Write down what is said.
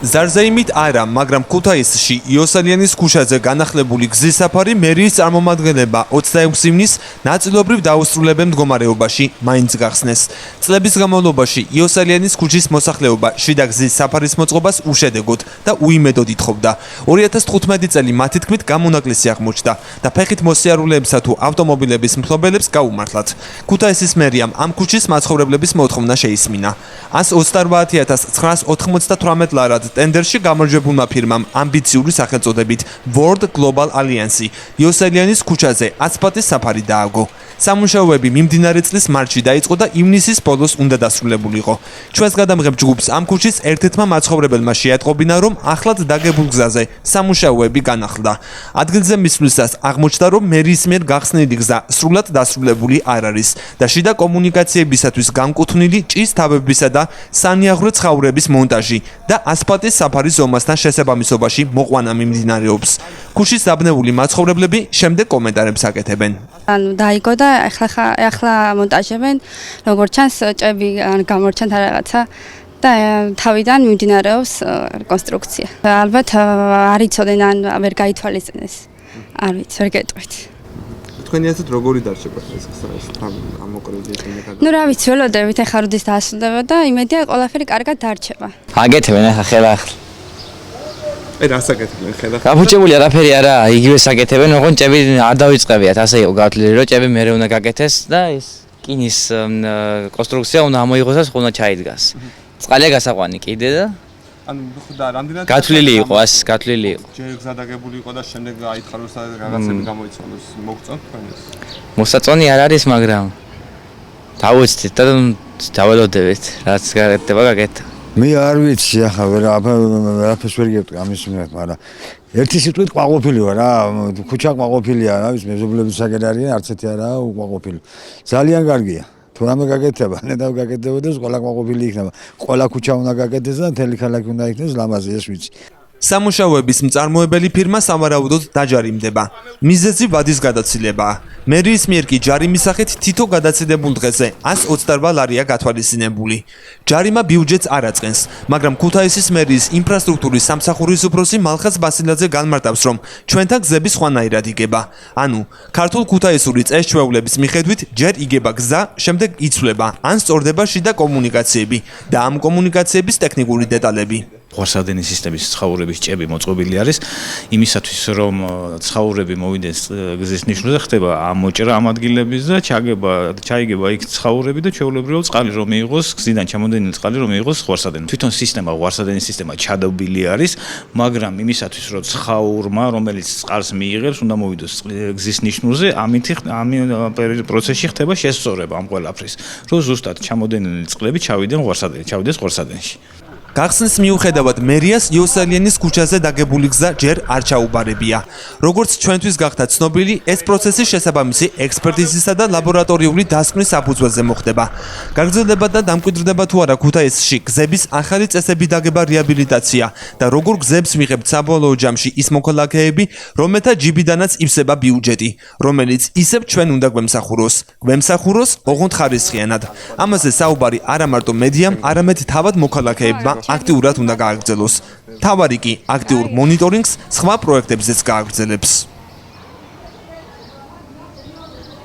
ზარზეიმით არა, მაგრამ ქუთაისში იოსელიანის ქუჩაზე განახლებული გზის საფარი მერიის წარმომადგენლება 26 ივნის ნაწილობრივ დაუსრულებელ მდგომარეობაში მაინც გახსნეს. წლების განმავლობაში იოსელიანის ქუჩის მოსახლეობა შიდა გზის საფარის მოწყობას უშედეგოდ და უიმედოდ ითხოვდა. 2015 წელი მათი თქმით გამონაკლისი აღმოჩნდა და ფეხით მოსიარულეებსა თუ ავტომობილების მფლობელებს გაუმართლათ. ქუთაისის მერიამ ამ ქუჩის მაცხოვრებლების მოთხოვნა შეისმინა. 128,998 ლარად ტენდერში გამარჯვებულმა ფირმამ ამბიციური სახელწოდებით World Global Alliance იოსელიანის ქუჩაზე ასფალტის საფარი დააგო. სამუშაოები მიმდინარე წლის მარტში დაიწყო და ივნისის ბოლოს უნდა დასრულებულიყო. ჩვენს გადამღებ ჯგუფს ამ ქუჩის ერთ-ერთმა მაცხოვრებელმა შეატყობინა, რომ ახლად დაგებულ გზაზე სამუშაოები განახლდა. ადგილზე მისვლისას აღმოჩნდა, რომ მერიის მიერ გახსნილი გზა სრულად დასრულებული არ არის და შიდა კომუნიკაციებისათვის განკუთვნილი ჭის თავებისა და სანიაღვრე ცხაურების მონტაჟი და ასფალტის საფარის ზომასთან შესაბამისობაში მოყვანა მიმდინარეობს. ქუჩის დაბნეული მაცხოვრებლები შემდეგ კომენტარებს აკეთებენ. დაიგო და ახლა მონტაჟებენ, როგორც ჩანს, ჭები გამორჩენთ რაღაცა და თავიდან მიმდინარეობს რეკონსტრუქცია. ალბათ არ იცოდნენ ან ვერ გაითვალისწინეს. არ ვიცი, ვერ გეტყვით. თქვენი აზრით როგორი დარჩება ეს ამოკრედი? ნუ რა ვიცი, ველოდებით ახლა როდის დაასრულდება და იმედია ყველაფერი კარგად დარჩება. აგეთებენ ახლა ხელახ. რას აკეთებენ ხელახ? გაფუჭებული არაფერი არა, იგივე საკეთებენ, ოღონდ ჭები არ დავიწყებიათ, ასე იყო გათვლილი, რომ ჭები მერე უნდა გაკეთეს და ის კინის კონსტრუქცია უნდა ამოიღოს და ხუნა ჩაიდგას. წყალია გასაყვანი კიდე და ანუ ხოდა რამდენად გათვლილი იყო, გათვლილი იყო. ჯერ გზა დაგებული იყო და შემდეგ აითხაროს და რაღაცები გამოიცვალოს. მოგწონთ თქვენ ეს? მოსაწონი არ არის, მაგრამ დავუცდით და დაველოდებით, რაც გაკეთდება, გაკეთდება. მე არ ვიცი ახლა ვერაფერს ვერ გეტყვი ამის მიმართ, მაგრამ ერთი სიტყვით ყვაყოფილი ვარ რა, ქუჩა ყვაყოფილია, რა ვიცი, მეზობლების საკითხი არის, არც ერთი არაა უყვაყოფილი. ძალიან კარგია. თუ რამე გაკეთდება, ნეტავ გაკეთდებოდეს, ყველა ყვაყოფილი იქნება. ყველა ქუჩა უნდა გაკეთდეს და მთელი ქალაქი უნდა იქნეს ლამაზი, ეს ვიცი. სამუშაოების მწარმოებელი ფირმა სავარაუდოდ დაჯარიმდება. მიზეზი ვადის გადაცილებაა. მერიის მიერ კი ჯარიმის სახით თითო გადაცილებულ დღეზე 128 ლარია გათვალისწინებული. ჯარიმა ბიუჯეტს არ აწყენს, მაგრამ ქუთაისის მერიის ინფრასტრუქტურის სამსახურის უფროსი მალხაზ ბასილაძე განმარტავს, რომ ჩვენთან გზები სხვანაირად იგება. ანუ ქართულ ქუთაისური წესჩვეულების მიხედვით ჯერ იგება გზა, შემდეგ იცვლება, ან სწორდება შიდა კომუნიკაციები და ამ კომუნიკაციების ტექნიკური დეტალები. ღვარსადენის სისტემის ცხაურების ჭები მოწყობილი არის იმისათვის, რომ ცხაურები მოვიდეს გზის ნიშნულზე, ხდება ამოჭრა ამ ადგილების და ჩაიგება იქ ცხაურები და ჩვეულებრივად წყალი რომ მიიღოს, გზიდან ჩამოდენილი წყალი რომ მიიღოს ღვარსადენის. თვითონ ღვარსადენის სისტემა ჩადობილი არის, მაგრამ იმისათვის, რომ ცხაურმა, რომელიც წყალს მიიღებს, უნდა მოვიდოს გზის ნიშნულზე, ამ პროცესში ხდება შესწორება ამ ყველაფრის, რომ ზუსტად ჩამოდენილი წყლები ჩავიდეს ღვარსადენში. გახსნის მიუხედავად მერიას იოსელიანის ქუჩაზე დაგებული გზა ჯერ არ ჩაუბარებია. როგორც ჩვენთვის გახდა ცნობილი, ეს პროცესი შესაბამისი ექსპერტიზისა და ლაბორატორიული დასკვნის საფუძველზე მოხდება. გაგრძელდება და დამკვიდრდება თუ არა ქუთაისში გზების ახალი წესები დაგება რეაბილიტაცია და როგორ გზებს მიღებთ საბოლოო ჯამში ის მოქალაქეები, რომელთა ჯიბიდანაც ივსება ბიუჯეტი, რომელიც ისევ ჩვენ უნდა გვემსახუროს, ოღონდ ხარისხიანად. ამაზე საუბარი არა მარტო მედიამ, არამედ თავად მოქალაქეებმა აქტიურად უნდა გააგრძელოს. თავარი კი აქტიურ მონიტორინგს სხვა პროექტებზეც გააგრძელებს.